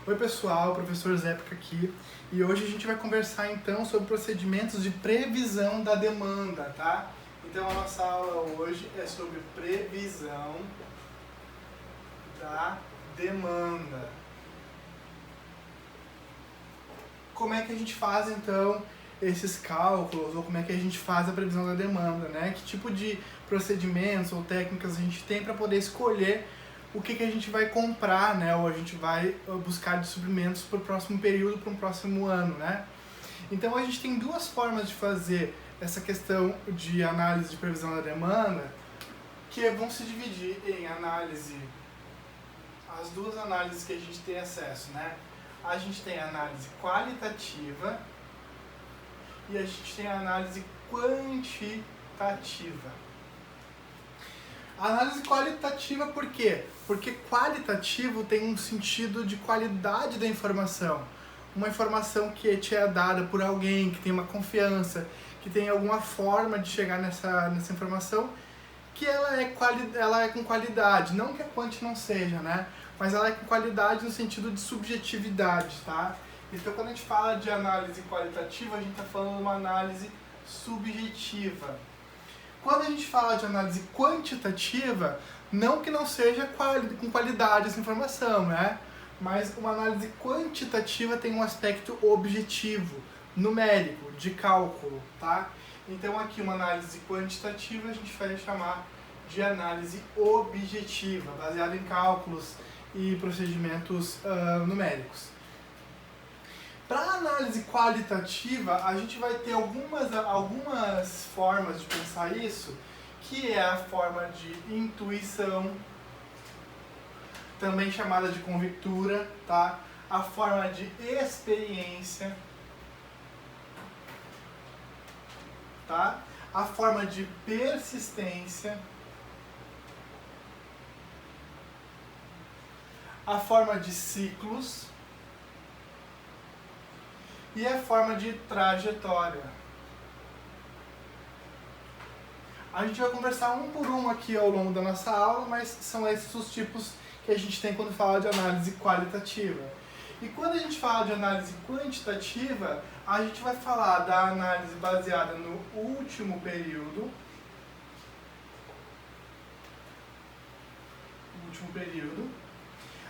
Oi pessoal, professor Zépica aqui, e hoje a gente vai conversar então sobre procedimentos de previsão da demanda, tá? Então a nossa aula hoje é sobre previsão da demanda. Como é que a gente faz então esses cálculos, ou como é que a gente faz a previsão da demanda, né? Que tipo de procedimentos ou técnicas a gente tem para poder escolher o que a gente vai comprar, né? Ou a gente vai buscar de suprimentos para o próximo período, para o próximo ano, né? Então a gente tem duas formas de fazer essa questão de análise de previsão da demanda, que vão se dividir em análise, as duas análises que a gente tem acesso, né? A gente tem a análise qualitativa e a gente tem a análise quantitativa. A análise qualitativa por quê? Porque qualitativo tem um sentido de qualidade da informação. Uma informação que te é dada por alguém, que tem uma confiança, que tem alguma forma de chegar nessa informação, que ela é com qualidade. Não que a quant não seja, né? Mas ela é com qualidade no sentido de subjetividade, tá? Então quando a gente fala de análise qualitativa, a gente está falando de uma análise subjetiva. Quando a gente fala de análise quantitativa, não que não seja com qualidade essa informação, né? Mas uma análise quantitativa tem um aspecto objetivo, numérico, de cálculo, tá? Então aqui uma análise quantitativa a gente vai chamar de análise objetiva, baseada em cálculos e procedimentos numéricos. Para a análise qualitativa, a gente vai ter algumas formas de pensar isso, que é a forma de intuição, também chamada de convictura, tá? A forma de experiência, tá? A forma de persistência, a forma de ciclos e a forma de trajetória. A gente vai conversar um por um aqui ao longo da nossa aula, mas são esses os tipos que a gente tem quando fala de análise qualitativa. E quando a gente fala de análise quantitativa, a gente vai falar da análise baseada no último período,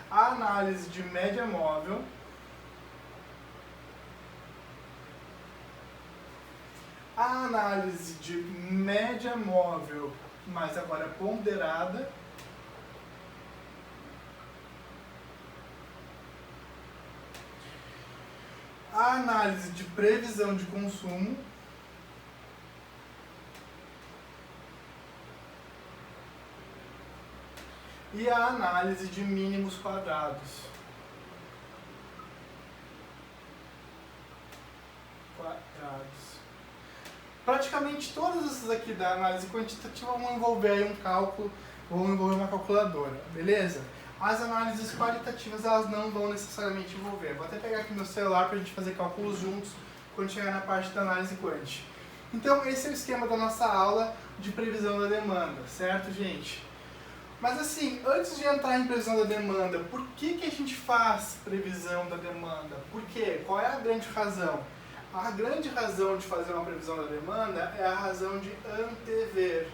a análise de média móvel, a análise de média móvel, mas agora ponderada, a análise de previsão de consumo e a análise de mínimos quadrados. Praticamente todas essas aqui da análise quantitativa vão envolver aí um cálculo, vão envolver uma calculadora, beleza? As análises qualitativas elas não vão necessariamente envolver. Vou até pegar aqui meu celular para a gente fazer cálculos juntos quando chegar na parte da análise quant. Então esse é o esquema da nossa aula de previsão da demanda, certo, gente? Mas assim, antes de entrar em previsão da demanda, por que a gente faz previsão da demanda? Por quê? Qual é a grande razão? A grande razão de fazer uma previsão da demanda é a razão de antever.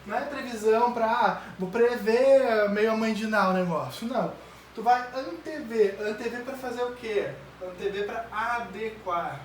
Não é previsão para, vou prever meio amandinar o negócio, não. Tu vai antever. Antever para fazer o quê? Antever para adequar.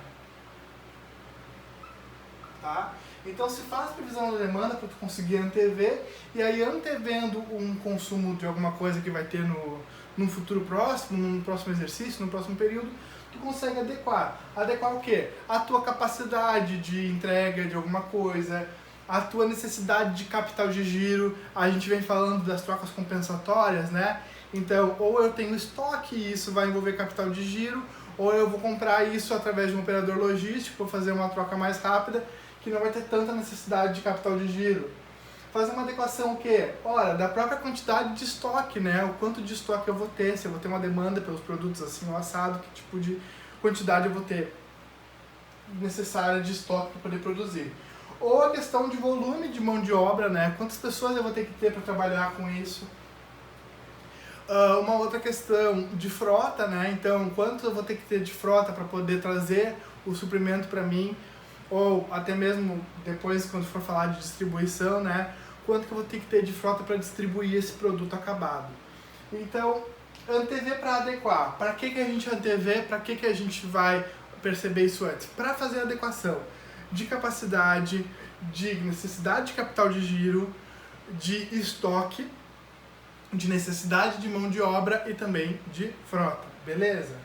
Tá? Então se faz previsão da demanda para tu conseguir antever, e aí antevendo um consumo de alguma coisa que vai ter no futuro próximo, no próximo exercício, no próximo período, tu consegue adequar. Adequar o quê? A tua capacidade de entrega de alguma coisa, a tua necessidade de capital de giro. A gente vem falando das trocas compensatórias, né? Então, ou eu tenho estoque e isso vai envolver capital de giro, ou eu vou comprar isso através de um operador logístico para fazer uma troca mais rápida, que não vai ter tanta necessidade de capital de giro. Fazer uma adequação o quê? Ora, da própria quantidade de estoque, né? O quanto de estoque eu vou ter, se eu vou ter uma demanda pelos produtos assim ou assado, que tipo de quantidade eu vou ter necessária de estoque para poder produzir. Ou a questão de volume de mão de obra, né? Quantas pessoas eu vou ter que ter para trabalhar com isso. Uma outra questão de frota, né? Então, quanto eu vou ter que ter de frota para poder trazer o suprimento para mim, ou até mesmo depois, quando for falar de distribuição, né? Quanto que eu vou ter que ter de frota para distribuir esse produto acabado. Então, antever para adequar. Para que a gente antever? Para que a gente vai perceber isso antes? Para fazer a adequação de capacidade, de necessidade de capital de giro, de estoque, de necessidade de mão de obra e também de frota, beleza?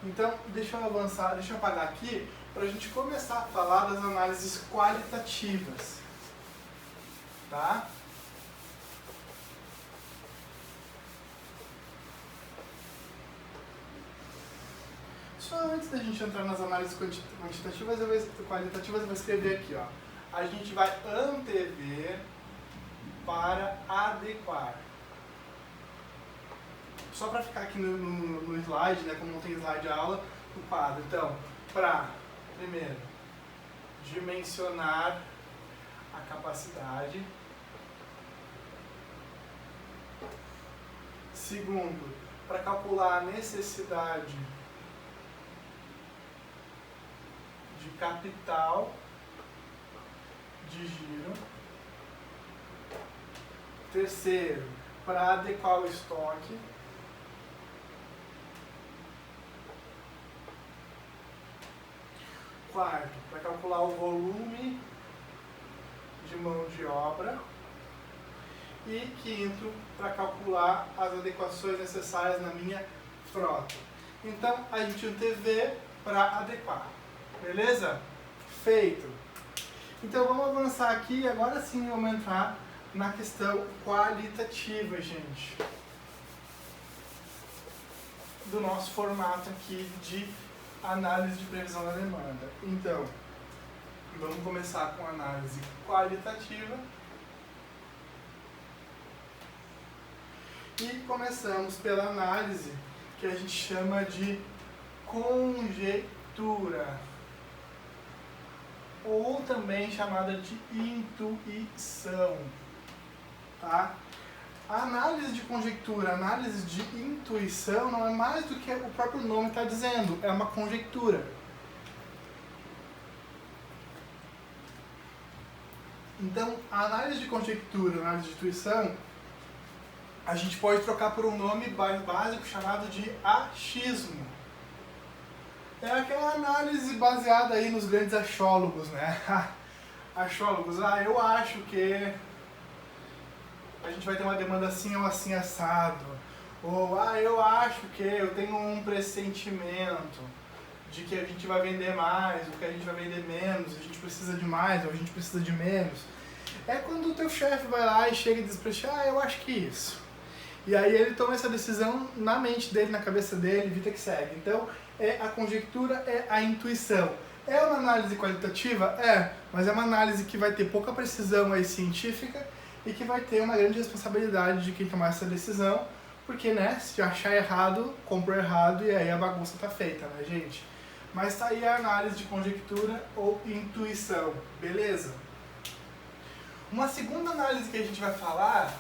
Então, deixa eu avançar, deixa eu apagar aqui para a gente começar a falar das análises qualitativas, tá? Só antes da gente entrar nas análises qualitativas, eu vou escrever aqui, ó. A gente vai antever para adequar. Só para ficar aqui no slide, né, como não tem slide aula, no quadro. Então, para, primeiro, dimensionar a capacidade. Segundo, para calcular a necessidade de capital de giro. Terceiro, para adequar o estoque. Quarto, para calcular o volume de mão de obra. E quinto, para calcular as adequações necessárias na minha frota. Então, a gente antevê para adequar. Beleza? Feito. Então, vamos avançar aqui. Agora sim, vamos entrar na questão qualitativa, gente. Do nosso formato aqui de análise de previsão da demanda. Então, vamos começar com a análise qualitativa. E começamos pela análise que a gente chama de conjectura, ou também chamada de intuição, tá? A análise de conjectura, a análise de intuição não é mais do que o próprio nome está dizendo, é uma conjectura. Então, a análise de conjectura, a análise de intuição, a gente pode trocar por um nome básico chamado de achismo. É aquela análise baseada aí nos grandes achólogos, né? Achólogos, eu acho que a gente vai ter uma demanda assim ou assim assado. Ou, eu acho que eu tenho um pressentimento de que a gente vai vender mais, ou que a gente vai vender menos, a gente precisa de mais, ou a gente precisa de menos. É quando o teu chefe vai lá e chega e diz pra ti, eu acho que isso. E aí ele toma essa decisão na mente dele, na cabeça dele, vida que segue. Então, a conjectura é a intuição. É uma análise qualitativa? É, mas é uma análise que vai ter pouca precisão aí científica e que vai ter uma grande responsabilidade de quem tomar essa decisão, porque, né, se achar errado, compra errado e aí a bagunça tá feita, né, gente? Mas tá aí a análise de conjectura ou intuição, beleza? Uma segunda análise que a gente vai falar,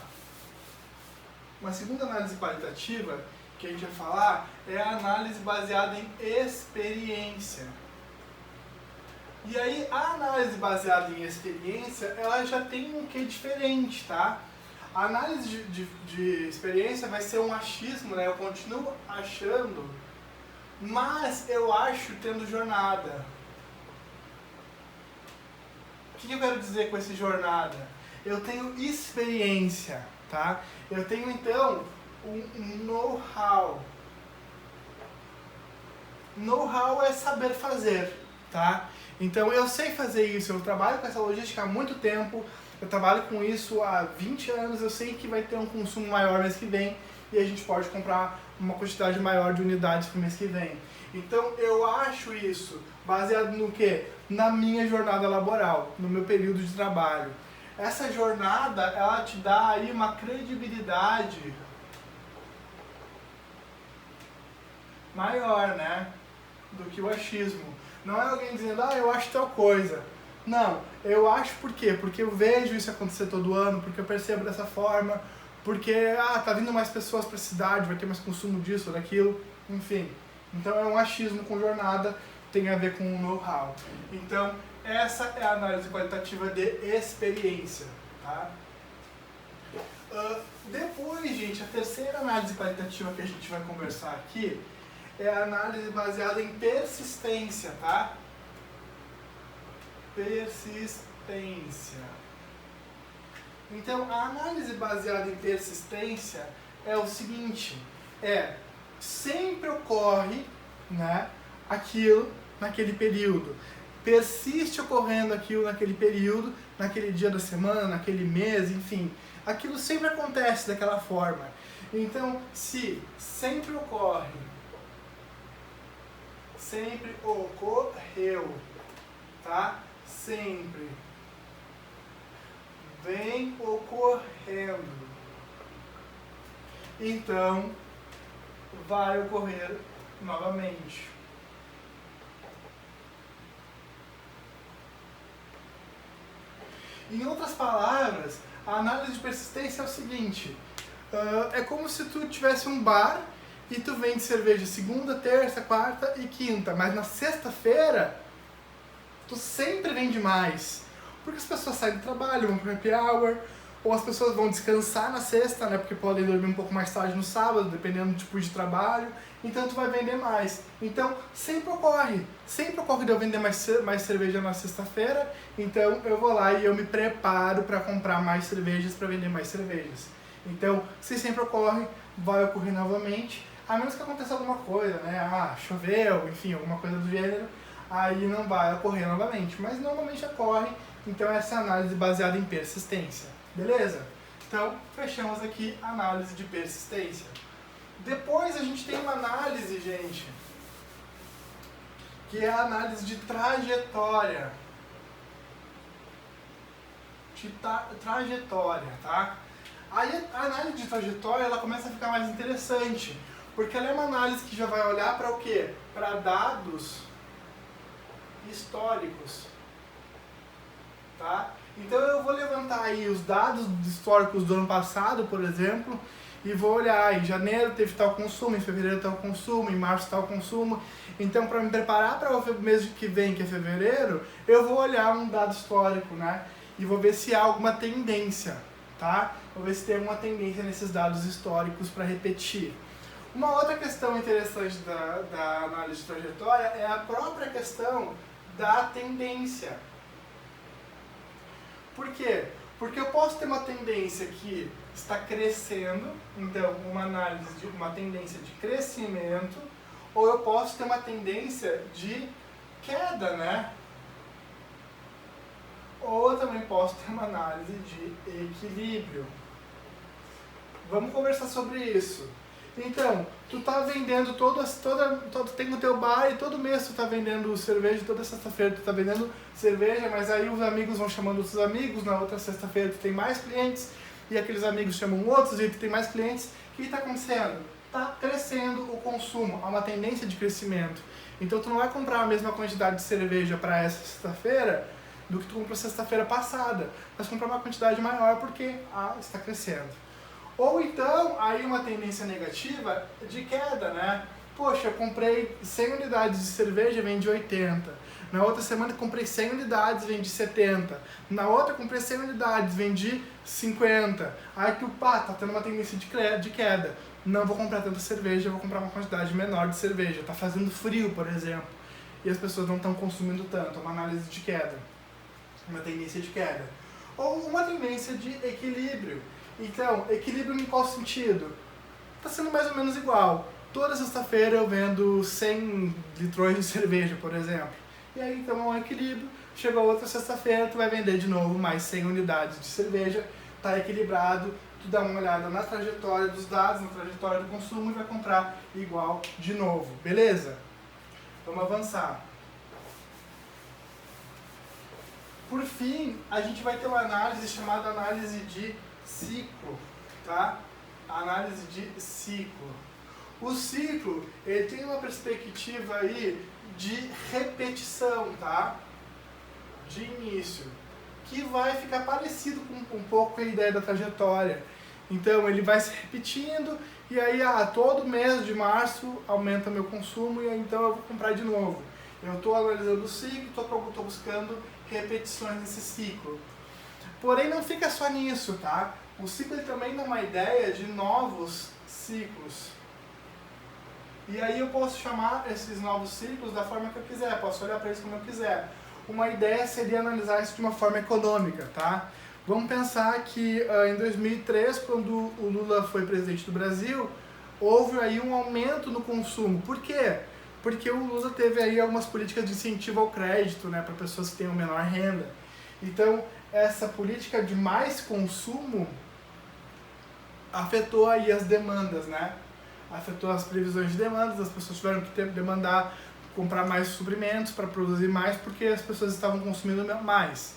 uma segunda análise qualitativa que a gente vai falar é a análise baseada em experiência. E aí, a análise baseada em experiência, ela já tem um quê diferente, tá? A análise de experiência vai ser um achismo, né? Eu continuo achando, mas eu acho tendo jornada. O que eu quero dizer com esse jornada? Eu tenho experiência, tá? Eu tenho, então, um know-how. Know-how é saber fazer, tá? Então, eu sei fazer isso, eu trabalho com essa logística há muito tempo, eu trabalho com isso há 20 anos, eu sei que vai ter um consumo maior mês que vem e a gente pode comprar uma quantidade maior de unidades para o mês que vem. Então, eu acho isso baseado no quê? Na minha jornada laboral, no meu período de trabalho. Essa jornada, ela te dá aí uma credibilidade maior, né? Do que o achismo. Não é alguém dizendo, eu acho tal coisa. Não, eu acho por quê? Porque eu vejo isso acontecer todo ano, porque eu percebo dessa forma, porque tá vindo mais pessoas para a cidade, vai ter mais consumo disso ou daquilo, enfim. Então é um achismo com jornada, tem a ver com o know-how. Então essa é a análise qualitativa de experiência, tá? Depois, gente, a terceira análise qualitativa que a gente vai conversar aqui é a análise baseada em persistência, tá? Persistência. Então, a análise baseada em persistência é o seguinte, sempre ocorre, né, aquilo naquele período. Persiste ocorrendo aquilo naquele período, naquele dia da semana, naquele mês, enfim. Aquilo sempre acontece daquela forma. Então, se sempre ocorre, sempre ocorreu, tá? Sempre vem ocorrendo, então vai ocorrer novamente. Em outras palavras, a análise de persistência é o seguinte, é como se tu tivesse um bar e tu vende cerveja segunda, terça, quarta e quinta, mas na sexta-feira tu sempre vende mais, porque as pessoas saem do trabalho, vão pro happy hour, ou as pessoas vão descansar na sexta, né, porque podem dormir um pouco mais tarde no sábado, dependendo do tipo de trabalho, então tu vai vender mais. Então sempre ocorre de eu vender mais cerveja na sexta-feira, então eu vou lá e eu me preparo para comprar mais cervejas, para vender mais cervejas. Então, se sempre ocorre, vai ocorrer novamente, a menos que aconteça alguma coisa, né, choveu, enfim, alguma coisa do gênero, aí não vai ocorrer novamente, mas normalmente ocorre, então essa é a análise baseada em persistência, beleza? Então, fechamos aqui a análise de persistência. Depois a gente tem uma análise, gente, que é a análise de trajetória. Trajetória, tá? Aí a análise de trajetória, ela começa a ficar mais interessante, porque ela é uma análise que já vai olhar para o quê? Para dados históricos, tá? Então eu vou levantar aí os dados históricos do ano passado, por exemplo, e vou olhar, em janeiro teve tal consumo, em fevereiro tal consumo, em março tal consumo. Então, para me preparar para o mês que vem, que é fevereiro, eu vou olhar um dado histórico, né? E vou ver se há alguma tendência, tá? Vou ver se tem alguma tendência nesses dados históricos para repetir. Uma outra questão interessante da análise de trajetória é a própria questão da tendência. Por quê? Porque eu posso ter uma tendência que está crescendo, então uma análise de uma tendência de crescimento, ou eu posso ter uma tendência de queda, né? Ou eu também posso ter uma análise de equilíbrio. Vamos conversar sobre isso. Então, tu tá vendendo tem o teu bar e todo mês tu tá vendendo cerveja, toda sexta-feira tu tá vendendo cerveja, mas aí os amigos vão chamando outros amigos, na outra sexta-feira tu tem mais clientes, e aqueles amigos chamam outros e tu tem mais clientes. O que tá acontecendo? Tá crescendo o consumo, há uma tendência de crescimento. Então tu não vai comprar a mesma quantidade de cerveja para essa sexta-feira do que tu comprou sexta-feira passada, mas comprar uma quantidade maior porque está crescendo. Ou então, aí uma tendência negativa de queda, né? Poxa, eu comprei 100 unidades de cerveja, vendi 80. Na outra semana eu comprei 100 unidades, vendi 70. Na outra eu comprei 100 unidades, vendi 50. Aí tu, tá tendo uma tendência de queda. Não vou comprar tanta cerveja, vou comprar uma quantidade menor de cerveja. Tá fazendo frio, por exemplo, e as pessoas não estão consumindo tanto. É uma análise de queda. Uma tendência de queda. Ou uma tendência de equilíbrio. Então, equilíbrio em qual sentido? Está sendo mais ou menos igual. Toda sexta-feira eu vendo 100 litrões de cerveja, por exemplo. E aí, então, é um equilíbrio. Chegou outra sexta-feira, tu vai vender de novo mais 100 unidades de cerveja. Está equilibrado. Tu dá uma olhada na trajetória dos dados, na trajetória do consumo e vai comprar igual de novo. Beleza? Vamos avançar. Por fim, a gente vai ter uma análise chamada análise de ciclo, tá? Análise de ciclo. O ciclo, ele tem uma perspectiva aí de repetição, tá? De início, que vai ficar parecido com um pouco a ideia da trajetória. Então ele vai se repetindo e aí todo mês de março aumenta meu consumo e aí, então eu vou comprar de novo. Eu estou analisando o ciclo, estou buscando repetições nesse ciclo. Porém não fica só nisso, tá? O ciclo ele também dá uma ideia de novos ciclos. E aí eu posso chamar esses novos ciclos da forma que eu quiser, posso olhar para eles como eu quiser. Uma ideia seria analisar isso de uma forma econômica, tá? Vamos pensar que em 2003, quando o Lula foi presidente do Brasil, houve aí um aumento no consumo. Por quê? Porque o Lula teve aí algumas políticas de incentivo ao crédito, né, para pessoas que tenham menor renda. Então, essa política de mais consumo afetou aí as demandas, né? Afetou as previsões de demandas, as pessoas tiveram que demandar comprar mais suprimentos para produzir mais, porque as pessoas estavam consumindo mais.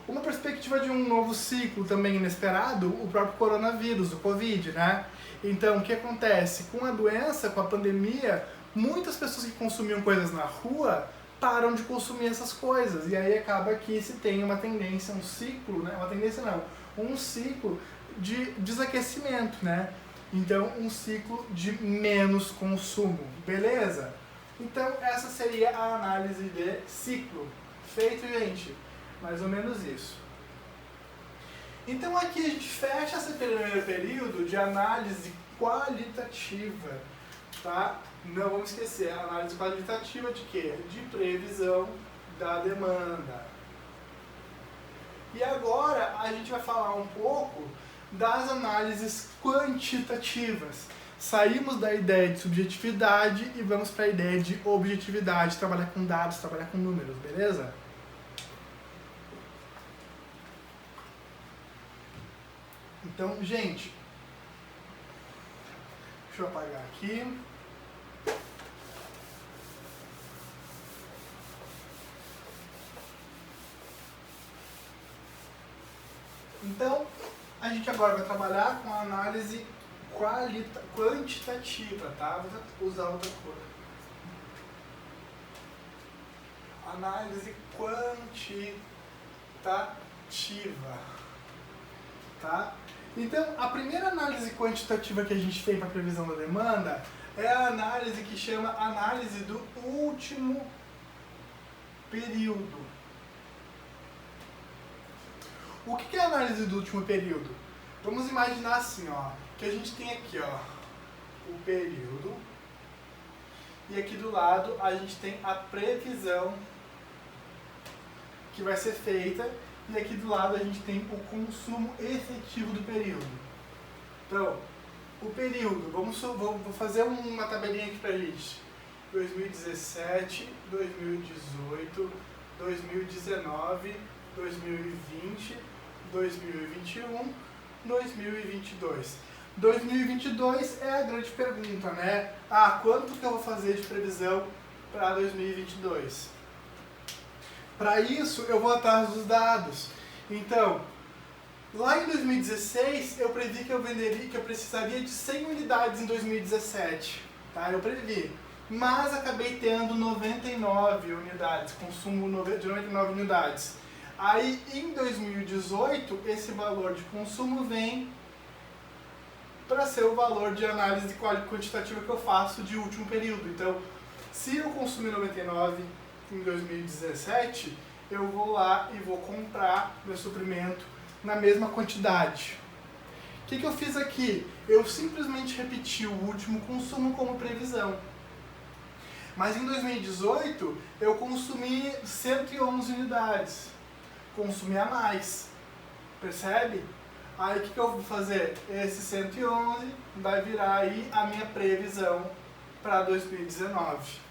Uma perspectiva de um novo ciclo também inesperado, o próprio coronavírus, o Covid, né? Então, o que acontece? Com a doença, com a pandemia, muitas pessoas que consumiam coisas na rua param de consumir essas coisas, e aí acaba que se tem uma tendência, um ciclo, né? Uma tendência não, um ciclo de desaquecimento, né? Então, um ciclo de menos consumo, beleza? Então, essa seria a análise de ciclo. Feito, gente? Mais ou menos isso. Então, aqui a gente fecha esse primeiro período de análise qualitativa, tá? Não vamos esquecer, a análise qualitativa de quê? De previsão da demanda. E agora, a gente vai falar um pouco das análises quantitativas. Saímos da ideia de subjetividade e vamos para a ideia de objetividade, trabalhar com dados, trabalhar com números, beleza? Então, gente, deixa eu apagar aqui. Então, a gente agora vai trabalhar com a análise quantitativa, tá? Vou usar outra cor. Análise quantitativa, tá? Então, a primeira análise quantitativa que a gente tem para previsão da demanda é a análise que chama análise do último período. O que é a análise do último período? Vamos imaginar assim, ó, que a gente tem aqui, ó, o período e aqui do lado a gente tem a previsão que vai ser feita e aqui do lado a gente tem o consumo efetivo do período. Então, o período, vou fazer uma tabelinha aqui pra gente. 2017, 2018, 2019, 2020, 2021, 2022. 2022 é a grande pergunta, né? Quanto que eu vou fazer de previsão para 2022? Para isso, eu vou atrás dos dados. Então, lá em 2016, eu previ que eu precisaria de 100 unidades em 2017. Tá? Eu previ. Mas acabei tendo 99 unidades, consumo de 99 unidades. Aí, em 2018, esse valor de consumo vem para ser o valor de análise quantitativa que eu faço de último período. Então, se eu consumir 99 em 2017, eu vou lá e vou comprar meu suprimento na mesma quantidade. O que eu fiz aqui? Eu simplesmente repeti o último consumo como previsão. Mas em 2018, eu consumi 111 unidades. Consumi a mais. Percebe? Aí o que eu vou fazer? Esse 111 vai virar aí a minha previsão para 2019.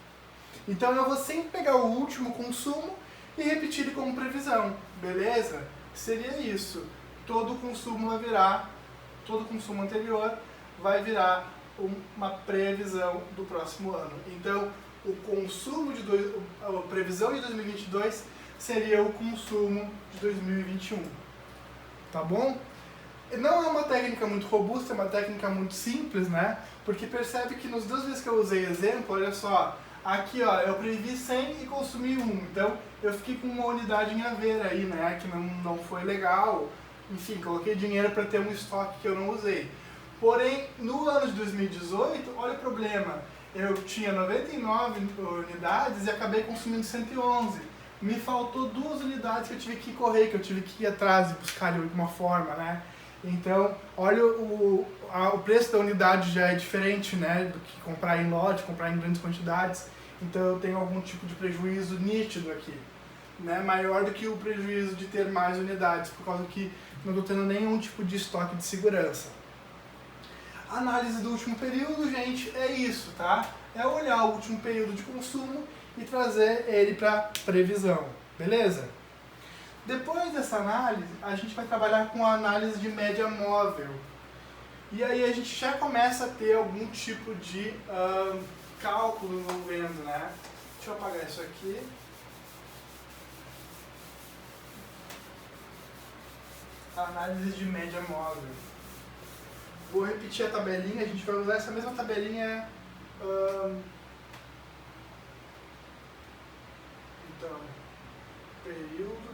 Então eu vou sempre pegar o último consumo e repetir ele como previsão, beleza? Seria isso. Todo consumo anterior vai virar uma previsão do próximo ano. Então o consumo a previsão de 2022 seria o consumo de 2021. Tá bom? Não é uma técnica muito robusta, é uma técnica muito simples, né? Porque percebe que nas duas vezes que eu usei exemplo, olha só, aqui ó, eu previ 100 e consumi 1, então eu fiquei com uma unidade em haver aí, né? Que não foi legal, enfim, coloquei dinheiro para ter um estoque que eu não usei. Porém, no ano de 2018, olha o problema, eu tinha 99 unidades e acabei consumindo 111. Me faltou 2 unidades que eu tive que correr, que eu tive que ir atrás e buscar de alguma forma, né? Então, olha o preço da unidade já é diferente, né, do que comprar em lote, comprar em grandes quantidades. Então eu tenho algum tipo de prejuízo nítido aqui, né, maior do que o prejuízo de ter mais unidades, por causa que não estou tendo nenhum tipo de estoque de segurança. A análise do último período, gente, é isso, tá? É olhar o último período de consumo e trazer ele para previsão, beleza? Depois dessa análise, a gente vai trabalhar com a análise de média móvel. E aí a gente já começa a ter algum tipo de cálculo envolvendo, né? Deixa eu apagar isso aqui. Análise de média móvel. Vou repetir a tabelinha, a gente vai usar essa mesma tabelinha. Então, período.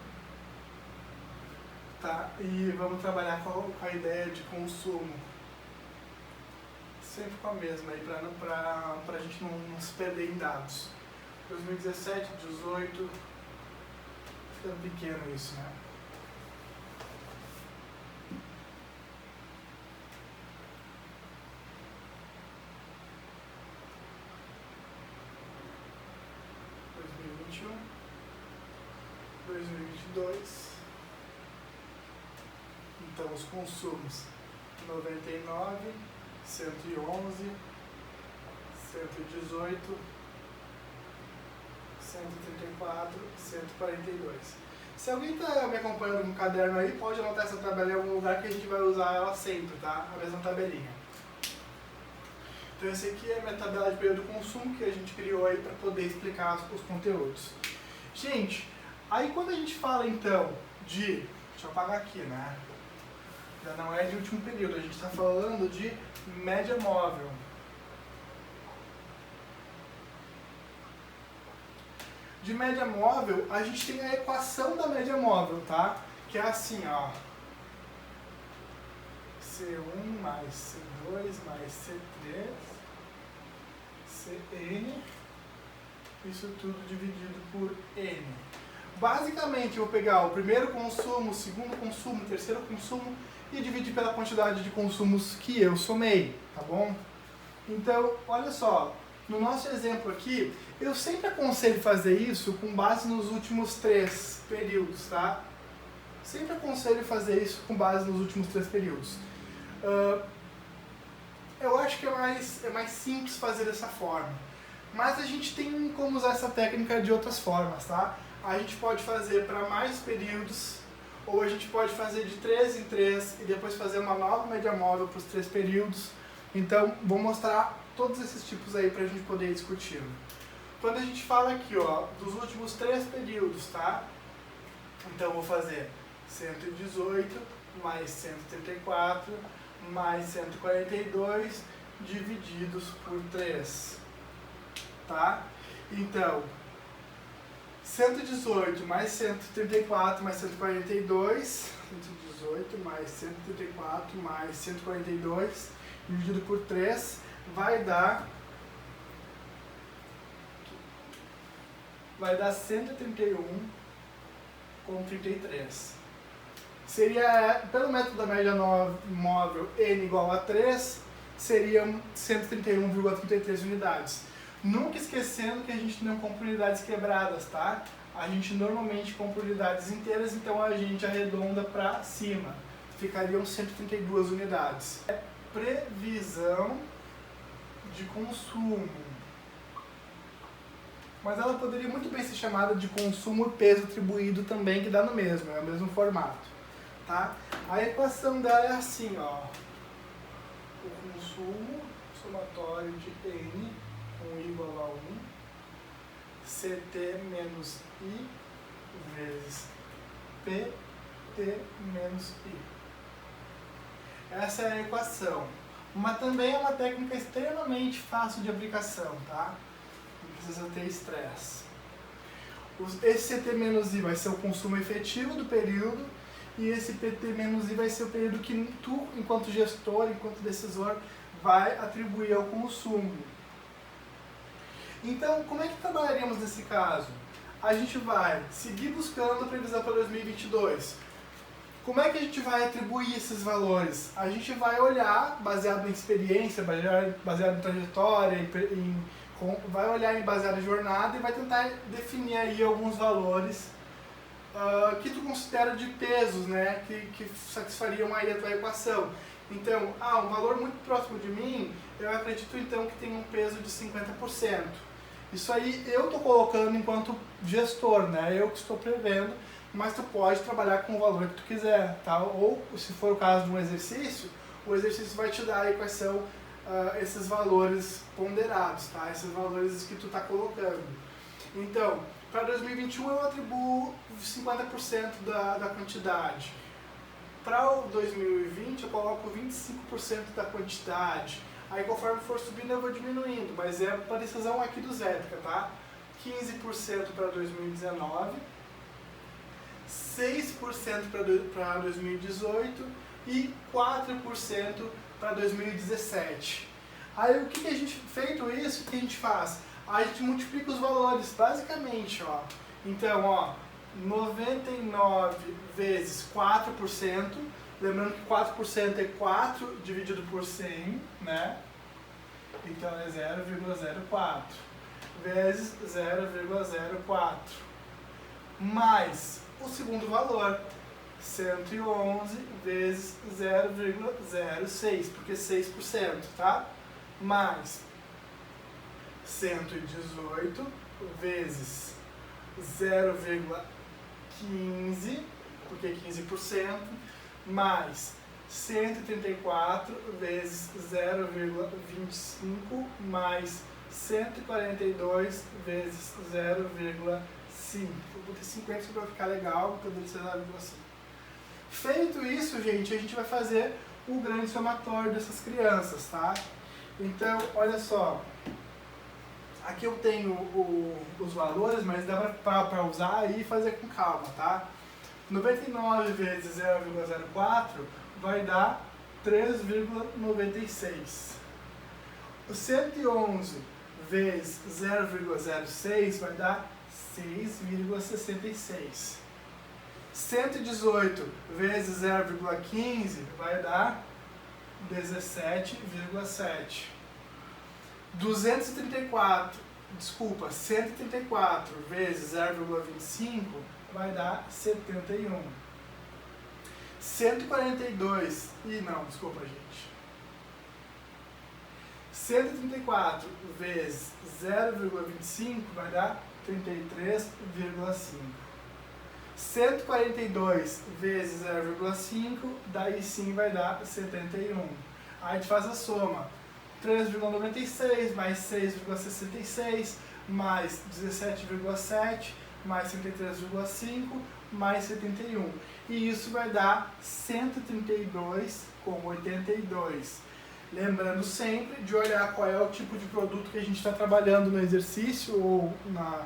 Tá, e vamos trabalhar com a ideia de consumo. Sempre com a mesma aí, pra gente não se perder em dados. 2017, 18, ficando pequeno isso, né? (2021) 2022. Então os consumos 99, 111, 118, 134, 142. Se alguém está me acompanhando no caderno aí, pode anotar essa tabela em algum lugar que a gente vai usar ela sempre, tá? A mesma tabelinha. Então esse aqui é a minha tabela de período de consumo que a gente criou aí para poder explicar os conteúdos. Gente, aí quando a gente fala então de... Deixa eu apagar aqui, né? Já não é de último período, a gente está falando de média móvel. De média móvel, a gente tem a equação da média móvel, tá? Que é assim, ó. C1 mais C2 mais C3, Cn, isso tudo dividido por N. Basicamente, eu vou pegar o primeiro consumo, o segundo consumo, o terceiro consumo e dividir pela quantidade de consumos que eu somei, tá bom? Então, olha só, no nosso exemplo aqui, eu sempre aconselho fazer isso com base nos últimos 3 períodos, tá? Sempre aconselho fazer isso com base nos últimos 3 períodos. Eu acho que é mais simples fazer dessa forma, mas a gente tem como usar essa técnica de outras formas, tá? A gente pode fazer para mais períodos, ou a gente pode fazer de 3 em 3 e depois fazer uma nova média móvel para os 3 períodos. Então, vou mostrar todos esses tipos aí para a gente poder ir discutindo. Quando a gente fala aqui, ó, dos últimos 3 períodos, tá? Então, vou fazer 118 mais 134 mais 142 divididos por 3, tá? Então, 118 mais 134 mais 142, 118 mais 134 mais 142 dividido por 3 vai dar 131,33. Seria, pelo método da média móvel n igual a 3, seriam 131,33 unidades. Nunca esquecendo que a gente não compra unidades quebradas, tá? A gente normalmente compra unidades inteiras, então a gente arredonda para cima. Ficariam 132 unidades. Previsão de consumo. Mas ela poderia muito bem ser chamada de consumo peso atribuído também, que dá no mesmo, é o mesmo formato. Tá? A equação dela é assim, ó. O consumo somatório de N com I igual a 1, CT menos I vezes PT menos I. Essa é a equação. Mas também é uma técnica extremamente fácil de aplicação, tá? Não precisa ter estresse. Esse CT menos I vai ser o consumo efetivo do período e esse PT menos I vai ser o período que tu, enquanto gestor, enquanto decisor, vai atribuir ao consumo. Então, como é que trabalharíamos nesse caso? A gente vai seguir buscando a previsão para 2022. Como é que a gente vai atribuir esses valores? A gente vai olhar, baseado em experiência, baseado em trajetória, vai olhar baseado em jornada e vai tentar definir aí alguns valores que tu considera de pesos, né, que satisfariam aí a tua equação. Então, um valor muito próximo de mim, eu acredito então que tem um peso de 50%. Isso aí eu estou colocando enquanto gestor, né, eu que estou prevendo, mas tu pode trabalhar com o valor que tu quiser, tá? Ou, se for o caso de um exercício, o exercício vai te dar aí quais são esses valores ponderados, tá? Esses valores que tu está colocando. Então, para 2021 eu atribuo 50% da quantidade. Para o 2020 eu coloco 25% da quantidade. Aí conforme for subindo eu vou diminuindo, mas é para decisão aqui do Zética, tá? 15% para 2019, 6% para 2018 e 4% para 2017. Aí o que a gente, feito isso, o que a gente faz? A gente multiplica os valores, basicamente, ó. Então, ó, 99 vezes 4%, lembrando que 4% é 4 dividido por 100, né? Então é 0,04 vezes 0,04 mais o segundo valor, 111 vezes 0,06, porque 6%, tá? Mais 118 vezes 0,15, porque 15%, mais 134 vezes 0,25, mais 142 vezes 0,5. Eu botei 50 para ficar legal, poderia ser 0,5. Feito isso, gente, a gente vai fazer o grande somatório dessas crianças, tá? Então, olha só. Aqui eu tenho os valores, mas dá para usar aí e fazer com calma, tá? 99 vezes 0,04 vai dar 3,96. O 111 vezes 0,06 vai dar 6,66. 118 vezes 0,15 vai dar 17,7. 134 vezes 0,25 vai dar 71. 142, desculpa, gente. 134 vezes 0,25 vai dar 33,5. 142 vezes 0,5, daí sim vai dar 71. Aí a gente faz a soma. 3,96 mais 6,66 mais 17,7 mais 33,5 mais 71. E isso vai dar 132,82. Lembrando sempre de olhar qual é o tipo de produto que a gente está trabalhando no exercício ou na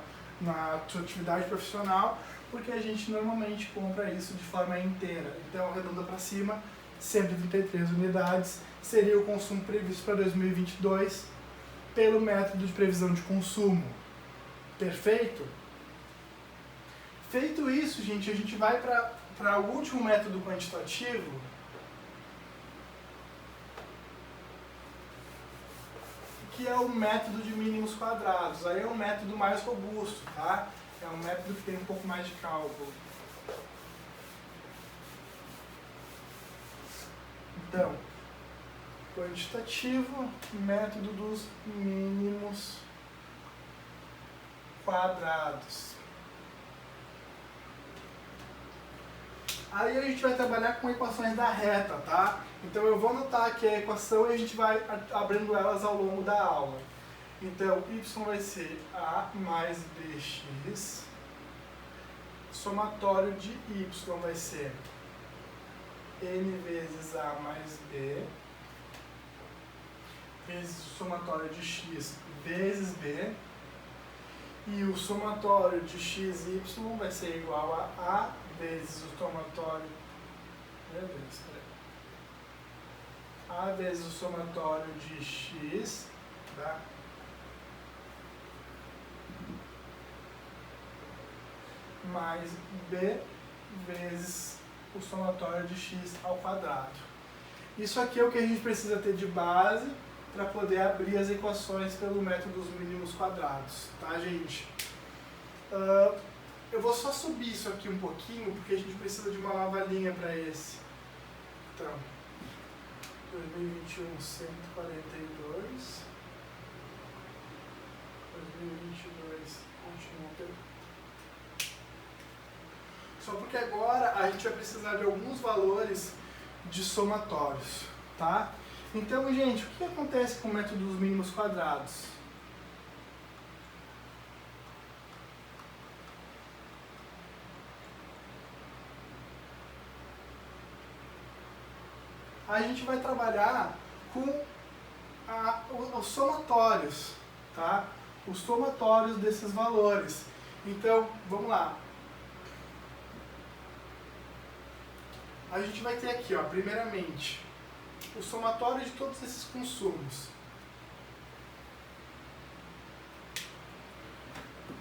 sua atividade profissional, porque a gente normalmente compra isso de forma inteira. Então, arredonda para cima, 133 unidades seria o consumo previsto para 2022 pelo método de previsão de consumo. Perfeito? Feito isso, gente, a gente vai para o último método quantitativo, que é o método de mínimos quadrados. Aí é um método mais robusto, tá? É um método que tem um pouco mais de cálculo. Então, quantitativo, método dos mínimos quadrados. Aí a gente vai trabalhar com equações da reta, tá? Então eu vou anotar aqui a equação e a gente vai abrindo elas ao longo da aula. Então, y vai ser a mais bx, somatório de y vai ser n vezes a mais b, vezes o somatório de x vezes b, e o somatório de x e y vai ser igual a vezes o somatório Meu Deus, peraí. A vezes o somatório de x, tá? Mais b vezes o somatório de x ao quadrado. Isso aqui é o que a gente precisa ter de base para poder abrir as equações pelo método dos mínimos quadrados, tá, gente? Eu vou só subir isso aqui um pouquinho, porque a gente precisa de uma nova linha para esse. Então, 2021, 142. 2022, continua. Só porque agora a gente vai precisar de alguns valores de somatórios, tá? Então, gente, o que acontece com o método dos mínimos quadrados? A gente vai trabalhar com os somatórios, tá? Os somatórios desses valores. Então, vamos lá. A gente vai ter aqui, ó, primeiramente, o somatório de todos esses consumos.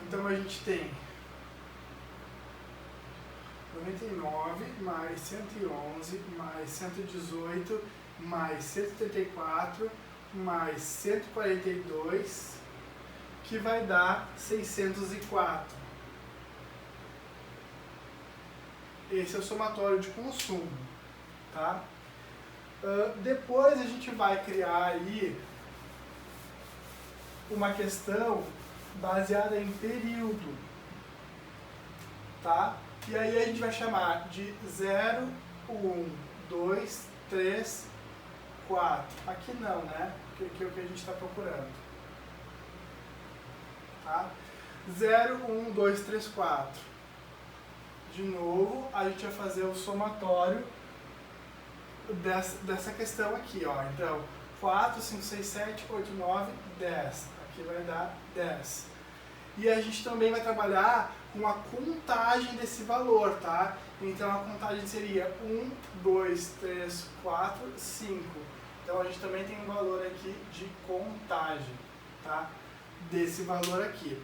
Então a gente tem 99 mais 111 mais 118 mais 134 mais 142, que vai dar 604. Esse é o somatório de consumo, tá? Depois a gente vai criar aí uma questão baseada em período, tá? E aí a gente vai chamar de 0, 1, 2, 3, 4. Aqui não, né? Porque aqui é o que a gente está procurando. Tá? 0, 1, 2, 3, 4. De novo, a gente vai fazer o somatório dessa questão aqui, ó. Então, 4, 5, 6, 7, 8, 9, 10. Aqui vai dar 10. E a gente também vai trabalhar com a contagem desse valor, tá? Então, a contagem seria 1, 2, 3, 4, 5. Então, a gente também tem um valor aqui de contagem, tá? Desse valor aqui.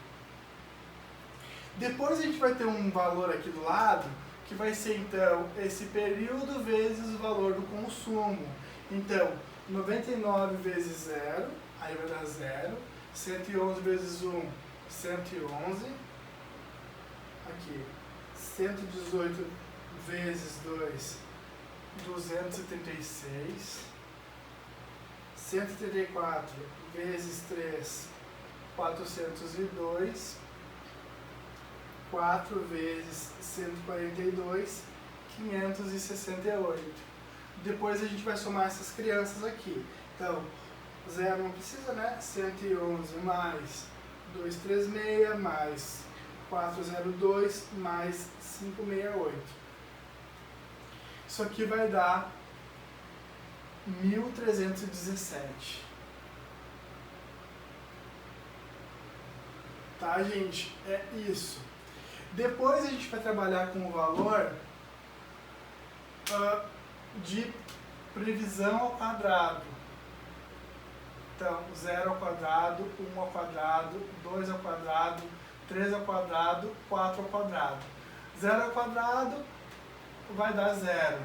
Depois a gente vai ter um valor aqui do lado, que vai ser, então, esse período vezes o valor do consumo. Então, 99 vezes 0, aí vai dar 0. 111 vezes 1, 111. Aqui, 118 vezes 2, 236. 134 vezes 3, 402. 4 vezes 142, 568. Depois a gente vai somar essas crianças aqui. Então, 0 não precisa, né? 111 mais 236 mais 402 mais 568. Isso aqui vai dar 1317. Tá, gente? É isso. Depois a gente vai trabalhar com o valor de previsão ao quadrado. Então, 0 ao quadrado, 1 ao quadrado, 2 ao quadrado, 3 ao quadrado, 4 ao quadrado. 0 ao quadrado vai dar 0.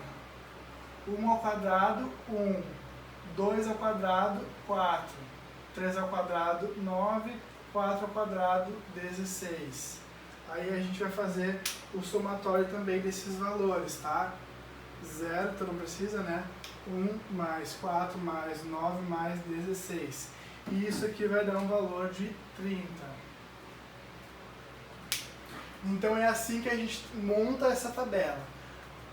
1 ao quadrado, 1. 2 ao quadrado, 4. 3 ao quadrado, 9. 4 ao quadrado, 16. Aí a gente vai fazer o somatório também desses valores, tá? 0, então não precisa, né? 1 mais 4 mais 9 mais 16. E isso aqui vai dar um valor de 30. Então é assim que a gente monta essa tabela.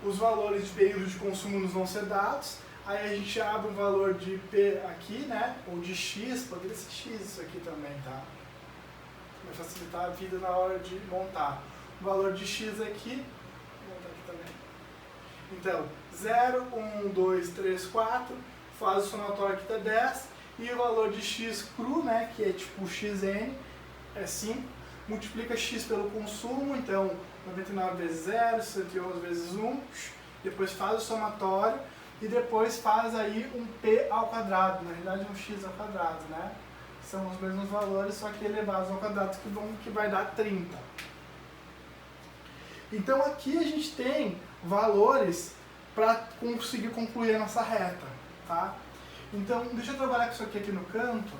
Os valores de período de consumo nos vão ser dados. Aí a gente abre um valor de P aqui, né? Ou de X, poderia ser X isso aqui também, tá? Vai facilitar a vida na hora de montar. O valor de X aqui, vou montar aqui também. Então, 0, 1, 2, 3, 4, faz o somatório aqui dá 10, e o valor de X cru, né, que é tipo XN, é 5, multiplica X pelo consumo, então 99 vezes 0, 111 vezes 1, depois faz o somatório e depois faz aí um p ao quadrado, na realidade um x ao quadrado, né? São os mesmos valores, só que elevados ao quadrado, que vai dar 30. Então aqui a gente tem valores para conseguir concluir a nossa reta, tá? Então, deixa eu trabalhar com isso aqui no canto.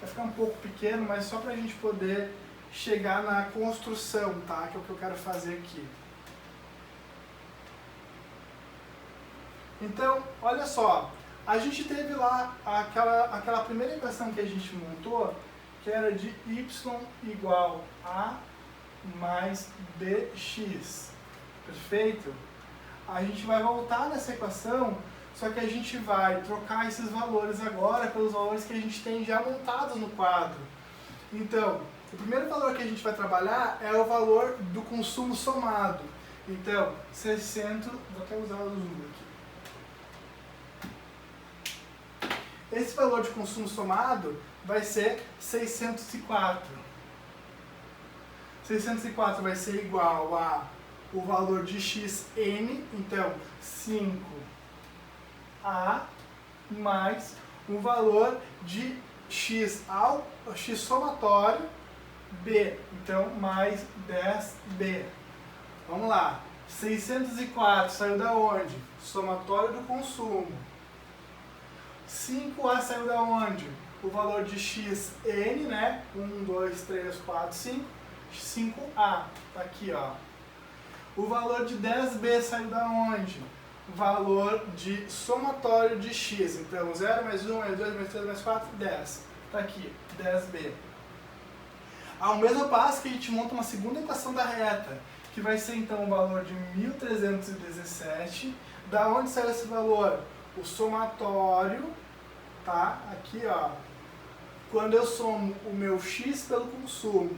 Vai ficar um pouco pequeno, mas só para a gente poder chegar na construção, tá? Que é o que eu quero fazer aqui. Então, olha só. A gente teve lá aquela primeira equação que a gente montou, que era de y igual a mais bx. Perfeito? A gente vai voltar nessa equação, só que a gente vai trocar esses valores agora pelos valores que a gente tem já montados no quadro. Então, o primeiro valor que a gente vai trabalhar é o valor do consumo somado. Então, 600, vou até usar o zoom aqui. Esse valor de consumo somado vai ser 604. 604 vai ser igual a o valor de xn, então 5a mais o valor de x somatório b, então mais 10b. Vamos lá, 604 saiu da onde? Somatório do consumo. 5a saiu da onde? O valor de xn, né? 1, 2, 3, 4, 5. 5a, tá aqui, ó. O valor de 10b saiu da onde? O valor de somatório de x. Então, 0 mais 1 mais 2 mais 3 mais 4, 10. Tá aqui, 10b. Ao mesmo passo que a gente monta uma segunda equação da reta, que vai ser então o valor de 1317. Da onde saiu esse valor? O somatório, tá? Aqui, ó. Quando eu somo o meu x pelo consumo,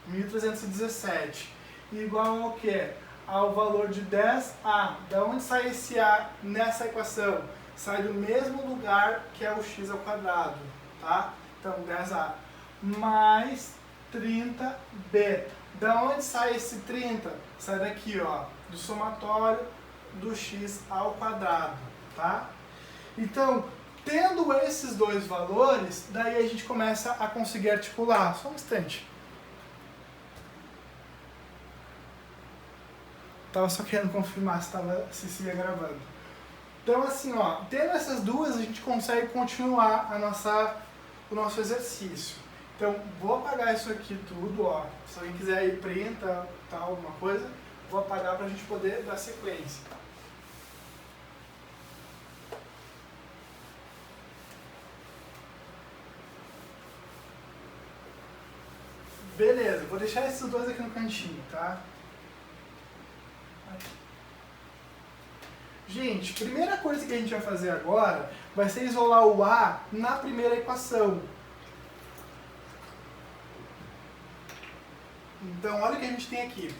1317, igual ao quê? Ao valor de 10a. Da onde sai esse a nessa equação? Sai do mesmo lugar que é o x ao quadrado, tá? Então, 10a mais 30b. Da onde sai esse 30? Sai daqui, ó, do somatório do x ao quadrado, tá? Então, tendo esses dois valores, daí a gente começa a conseguir articular. Só um instante. Tava só querendo confirmar se ia gravando. Então, assim, ó, tendo essas duas, a gente consegue continuar o nosso exercício. Então, vou apagar isso aqui tudo, ó. Se alguém quiser ir printa, tal, alguma coisa, vou apagar para a gente poder dar sequência. Beleza, vou deixar esses dois aqui no cantinho, tá? Gente, primeira coisa que a gente vai fazer agora vai ser isolar o A na primeira equação. Então, olha o que a gente tem aqui.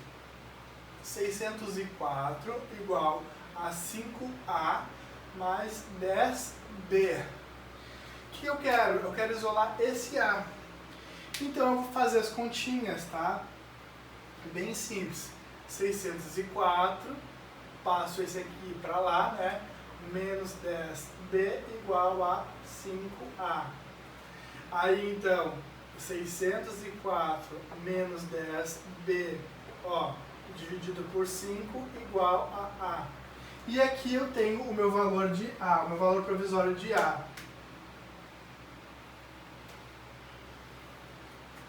604 igual a 5A mais 10B. O que eu quero? Eu quero isolar esse A. Então, eu vou fazer as continhas, tá? Bem simples. 604, passo esse aqui para lá, né? Menos 10B igual a 5A. Aí, então, 604 menos 10B, ó, dividido por 5 igual a A. E aqui eu tenho o meu valor de A, o meu valor provisório de A.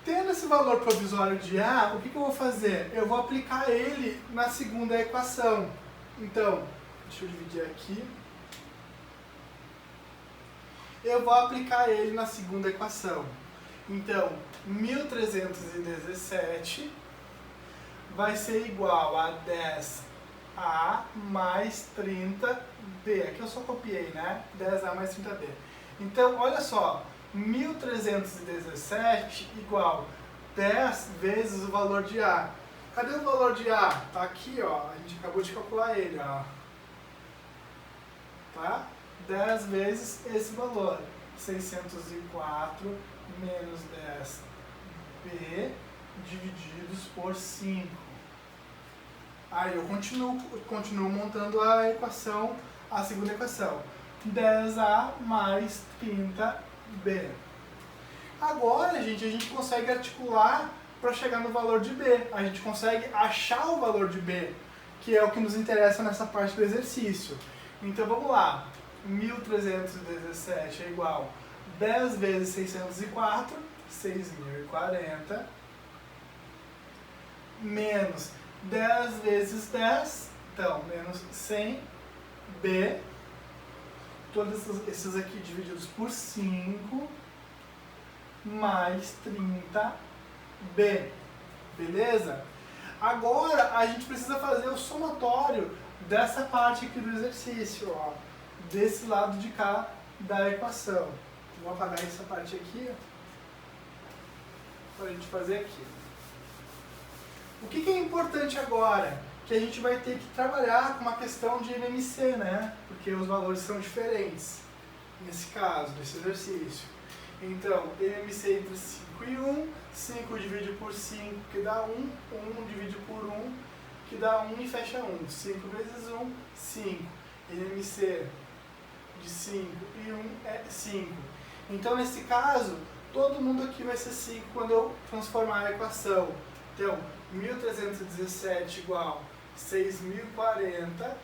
Tendo esse valor provisório de A, o que eu vou fazer? Eu vou aplicar ele na segunda equação. Então, deixa eu dividir aqui. Eu vou aplicar ele na segunda equação. Então, 1317 vai ser igual a 10A mais 30B. Aqui eu só copiei, né? 10A mais 30B. Então, olha só. 1317 igual 10 vezes o valor de A. Cadê o valor de A? Tá aqui, ó. A gente acabou de calcular ele, ó. Tá? 10 vezes esse valor. 604 menos 10B divididos por 5. Aí eu continuo montando a equação, a segunda equação. 10A mais 30B. Agora, gente, a gente consegue articular para chegar no valor de B. A gente consegue achar o valor de B, que é o que nos interessa nessa parte do exercício. Então vamos lá. 1.317 é igual a 10 vezes 604, 6.040, menos 10 vezes 10, então, menos 100B, todos esses aqui divididos por 5, mais 30B, beleza? Agora, a gente precisa fazer o somatório dessa parte aqui do exercício, ó, desse lado de cá da equação. Vou apagar essa parte aqui, para a gente fazer aqui. O que é importante agora? Que a gente vai ter que trabalhar com uma questão de MMC, né? Porque os valores são diferentes, nesse caso, desse exercício. Então, MMC entre 5 e 1, 5 divide por 5, que dá 1, 1 divide por 1, que dá 1 e fecha 1. 5 vezes 1, 5. MMC de 5 e 1 é 5. Então, nesse caso, todo mundo aqui vai ser 5 quando eu transformar a equação. Então, 1.317 igual 6.040,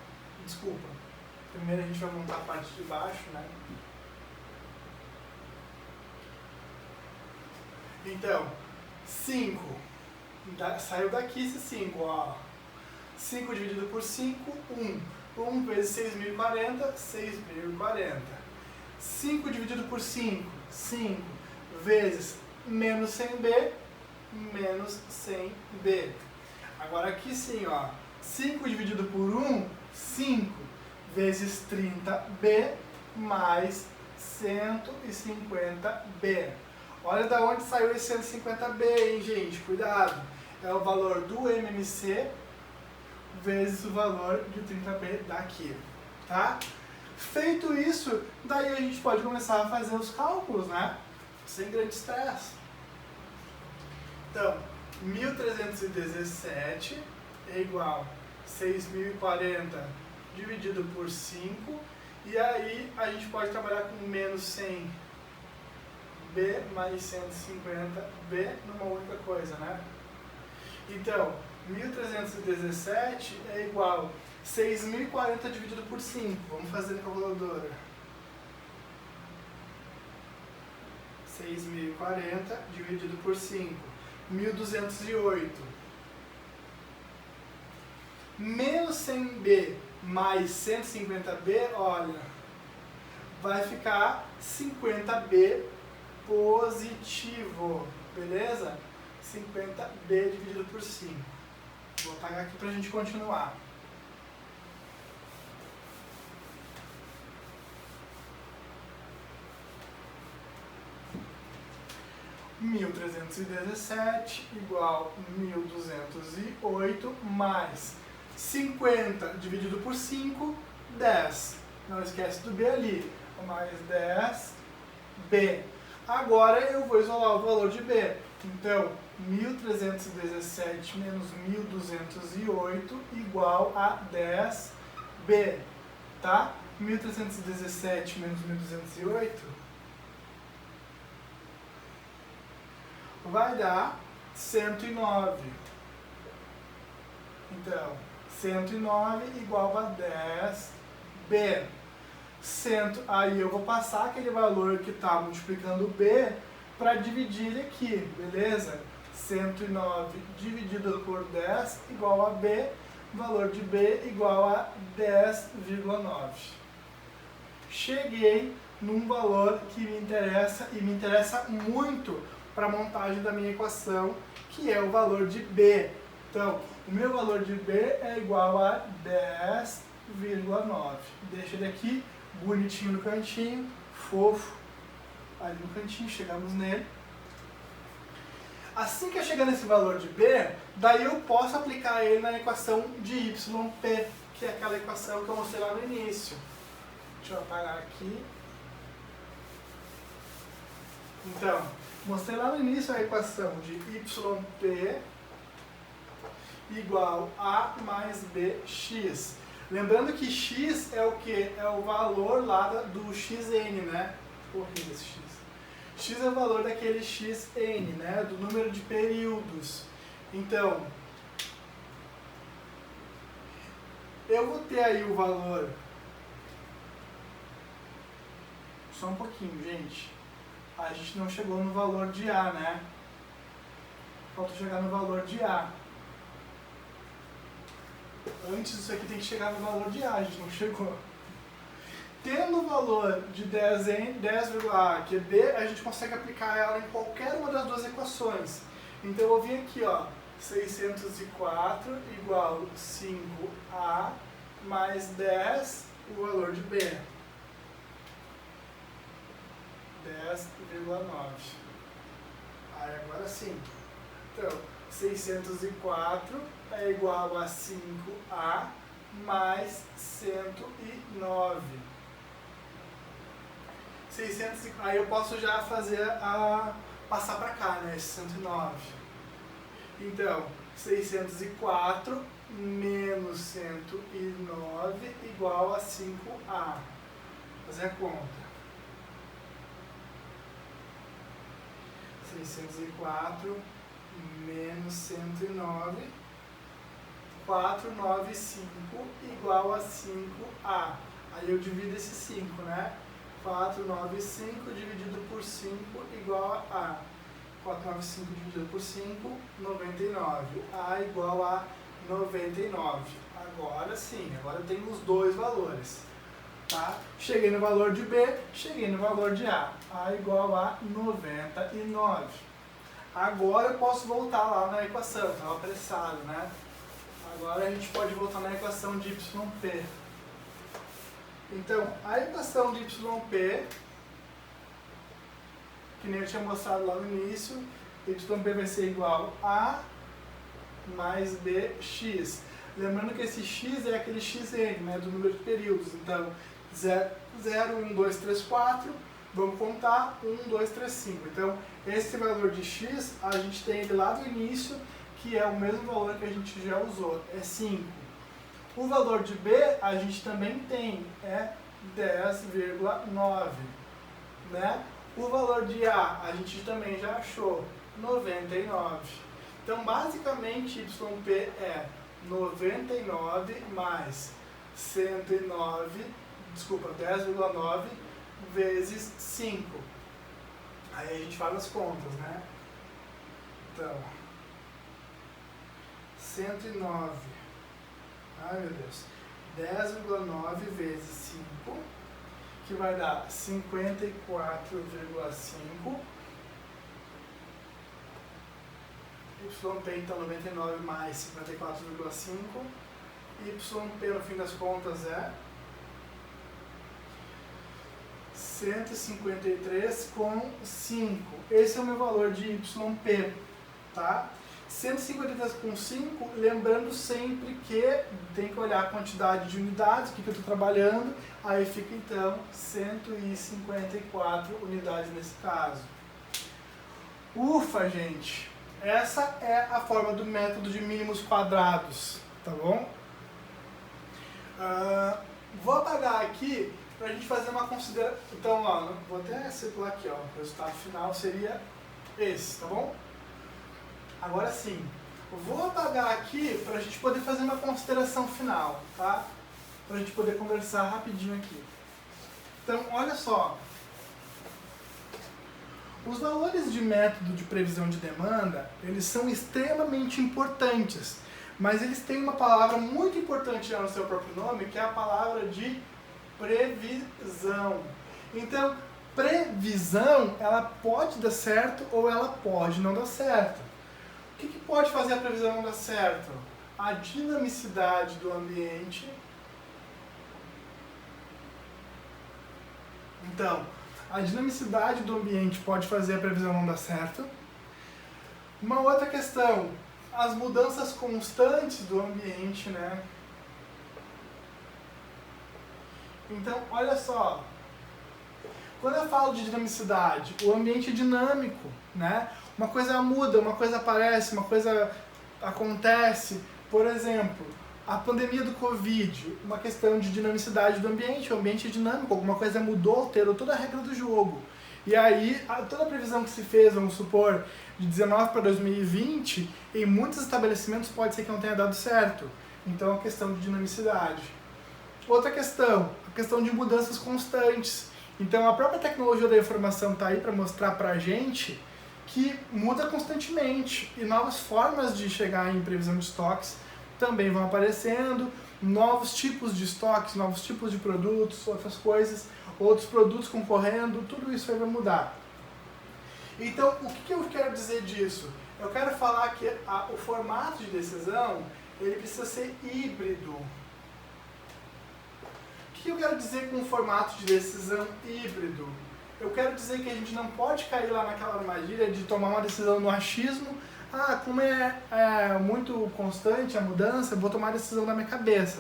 desculpa, primeiro a gente vai montar a parte de baixo, né? Então, 5, saiu daqui esse 5, ó. 5 dividido por 5, 1. 1 vezes 6.040, 6.040. 5 dividido por 5, 5 vezes menos 100B, menos 100B. Agora aqui sim, ó. 5 dividido por 1, 5 vezes 30B mais 150B. Olha da onde saiu esse 150B, hein, gente? Cuidado. É o valor do MMC vezes o valor de 30B daqui, tá? Feito isso, daí a gente pode começar a fazer os cálculos, né? Sem grande estresse. Então, 1.317 é igual a 6.040 dividido por 5, e aí a gente pode trabalhar com menos 100B mais 150B numa única coisa, né? Então, 1.317 é igual a 6.040 dividido por 5. Vamos fazer na calculadora. 6.040 dividido por 5. 1.208. Menos 100B mais 150B, olha, vai ficar 50B positivo, beleza? 50B dividido por 5. Vou apagar aqui para a gente continuar. (1.317) igual a 1.208 mais 50 dividido por 5, 10. Não esquece do B ali. Mais 10B. Agora eu vou isolar o valor de B. Então, 1.317 menos 1.208 igual a 10B. Tá? 1.317 menos 1.208 vai dar 109. Então, 109 igual a 10B. Aí eu vou passar aquele valor que está multiplicando B para dividir ele aqui, beleza? 109 dividido por 10 igual a B, valor de B igual a 10,9. Cheguei num valor que me interessa, e me interessa muito para a montagem da minha equação, que é o valor de B. Então, o meu valor de B é igual a 10,9. Deixa ele aqui, bonitinho no cantinho, fofo, ali no cantinho, chegamos nele. Assim que eu chegar nesse valor de B, daí eu posso aplicar ele na equação de YP, que é aquela equação que eu mostrei lá no início. Deixa eu apagar aqui. Então, mostrei lá no início a equação de YP igual a mais bx. Lembrando que x é o que? É o valor lá do xn, né? Horrível esse x. X é o valor daquele xn, né? Do número de períodos. Então, eu vou ter aí o valor... Só um pouquinho, gente. A gente não chegou no valor de A, né? Falta chegar no valor de A. Antes disso aqui tem que chegar no valor de A, a gente não chegou. Tendo o valor de 10,A, que é B, a gente consegue aplicar ela em qualquer uma das duas equações. Então eu vou vir aqui, ó, 604 igual 5A mais 10, o valor de B. 10,9. Aí agora sim. Então, 604 é igual a 5A mais 109. 600, aí eu posso já fazer passar para cá, né, esse 109. Então, 604 menos 109 igual a 5A. Fazer a conta. 604 menos 109, 495 igual a 5A. Aí eu divido esse 5, né? 495 dividido por 5 igual a 495 dividido por 5, 99. A igual a 99. Agora sim, agora eu tenho os dois valores. Tá? Cheguei no valor de B, cheguei no valor de A. A igual a 99. Agora eu posso voltar lá na equação, estava apressado, né? Agora a gente pode voltar na equação de YP. Então, a equação de YP, que nem eu tinha mostrado lá no início, YP vai ser igual a mais BX. Lembrando que esse x é aquele xn, né, do número de períodos. Então, 0, 1, 2, 3, 4, vamos contar 1, 2, 3, 5. Então, esse valor de x, a gente tem ele lá do início, que é o mesmo valor que a gente já usou, é 5. O valor de b, a gente também tem, é 10,9. Né? O valor de a, a gente também já achou, 99. Então, basicamente, YP é 99 mais 109, desculpa, 10,9 vezes 5. Aí a gente faz as contas, né? Então, 109, ai meu Deus, 10,9 vezes 5, que vai dar 54,5. YP, então, 99 mais 54,5. YP, no fim das contas, é 153,5. Esse é o meu valor de YP, tá? 153,5, lembrando sempre que tem que olhar a quantidade de unidades, o que eu estou trabalhando, aí fica, então, 154 unidades nesse caso. Ufa, gente! Essa é a forma do método de mínimos quadrados, tá bom? Vou apagar aqui para a gente fazer uma consideração. Então, ó, vou até circular aqui, ó, o resultado final seria esse, tá bom? Agora sim, vou apagar aqui para a gente poder fazer uma consideração final, tá? Para a gente poder conversar rapidinho aqui. Então, olha só. Os valores de método de previsão de demanda, eles são extremamente importantes, mas eles têm uma palavra muito importante já no seu próprio nome, que é a palavra de previsão. Então, previsão, ela pode dar certo ou ela pode não dar certo. O que pode fazer a previsão não dar certo? A dinamicidade do ambiente. Então, a dinamicidade do ambiente pode fazer a previsão não dar certo. Uma outra questão, as mudanças constantes do ambiente, né? Então, olha só, quando eu falo de dinamicidade, o ambiente é dinâmico, né? Uma coisa muda, uma coisa aparece, uma coisa acontece, Por exemplo, a pandemia do Covid, uma questão de dinamicidade do ambiente, o ambiente é dinâmico, alguma coisa mudou, alterou toda a regra do jogo. E aí, toda a previsão que se fez, vamos supor, de 19 para 2020, em muitos estabelecimentos pode ser que não tenha dado certo. Então, a questão de dinamicidade. Outra questão, a questão de mudanças constantes. Então, a própria tecnologia da informação está aí para mostrar para a gente que muda constantemente e novas formas de chegar em previsão de estoques também vão aparecendo, novos tipos de estoques, novos tipos de produtos, outras coisas, outros produtos concorrendo, tudo isso aí vai mudar. Então, o que eu quero dizer disso? Eu quero falar que o formato de decisão, ele precisa ser híbrido. O que eu quero dizer com o formato de decisão híbrido? Eu quero dizer que a gente não pode cair lá naquela armadilha de tomar uma decisão no achismo. Como é muito constante a mudança, eu vou tomar a decisão na minha cabeça.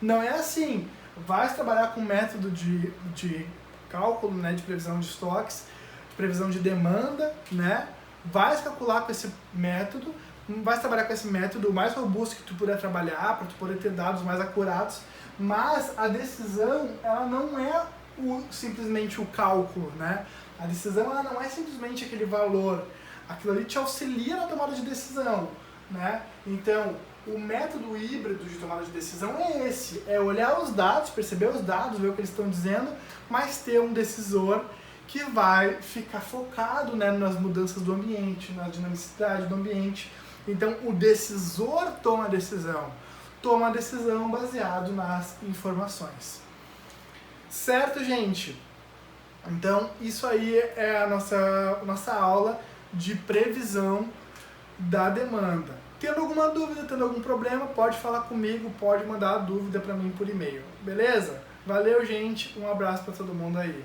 Não é assim. Vai trabalhar com método de cálculo, né, de previsão de estoques, de previsão de demanda, né? Vai calcular com esse método, vai trabalhar com esse método o mais robusto que tu puder trabalhar, para tu poder ter dados mais acurados, mas a decisão, ela não é simplesmente o cálculo, né? A decisão, ela não é simplesmente aquele valor. Aquilo ali te auxilia na tomada de decisão, né? Então, o método híbrido de tomada de decisão é esse, é olhar os dados, perceber os dados, ver o que eles estão dizendo, mas ter um decisor que vai ficar focado, né, nas mudanças do ambiente, na dinamicidade do ambiente. Então, o decisor toma a decisão baseado nas informações. Certo, gente? Então, isso aí é a nossa aula de previsão da demanda. Tendo alguma dúvida, tendo algum problema, pode falar comigo, pode mandar a dúvida para mim por e-mail. Beleza? Valeu, gente. Um abraço para todo mundo aí.